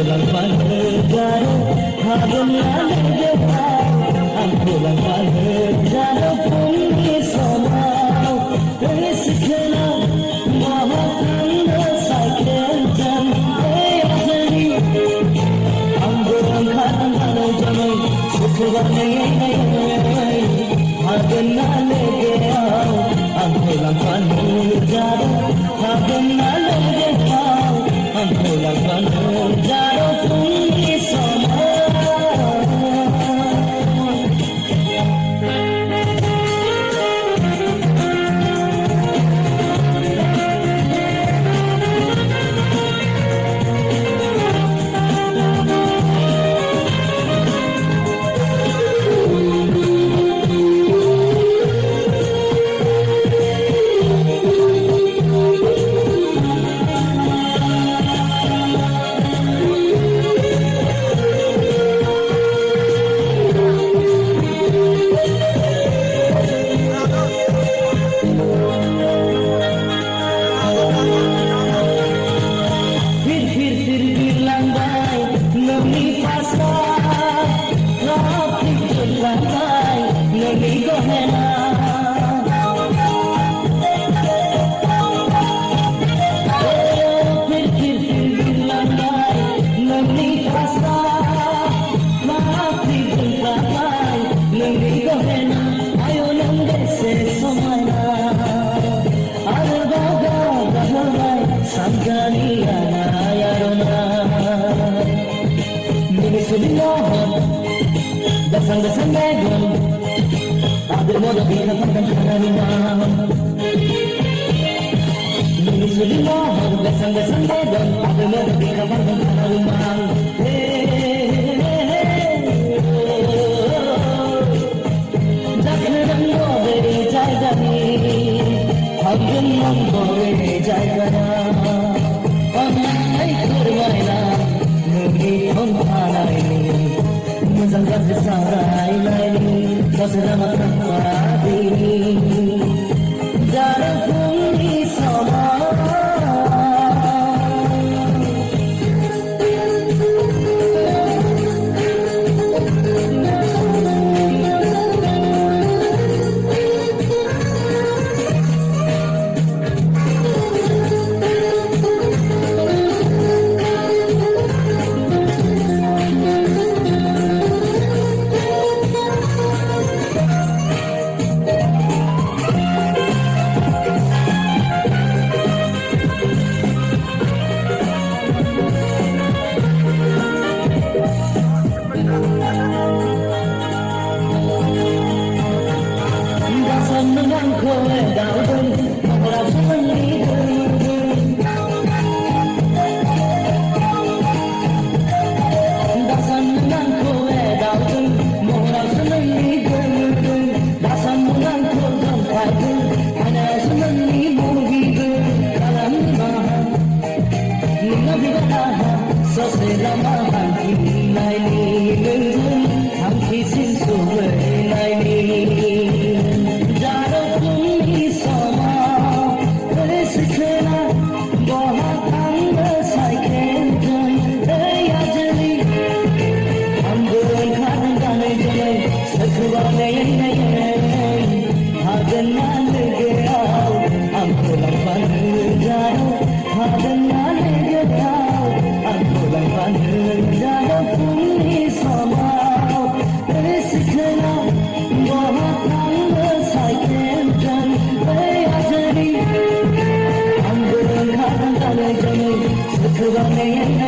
pulang panegara Hagumlah negara Ang pulang panegara Puni somau Resikena Mahakanda Saikrenjan Ayazari Ang bulang kanang jamay Sukubanay Hagumlah negara Ang pulang panegara Hagumlah negara Ang pulang panegara Puni somau Dasang-dasang megon Abil mo na binapagkan ka na naman Minisuli mo Dasang-dasang megon Abil mo na binapagkan ka na naman Dakhanan mo beri jayga ni Hagum mo beri jayga na Pangay kurmay na Nugi kong panay ni Muzangga sarai laini Masramat ramadi Darah bumi sama Sudah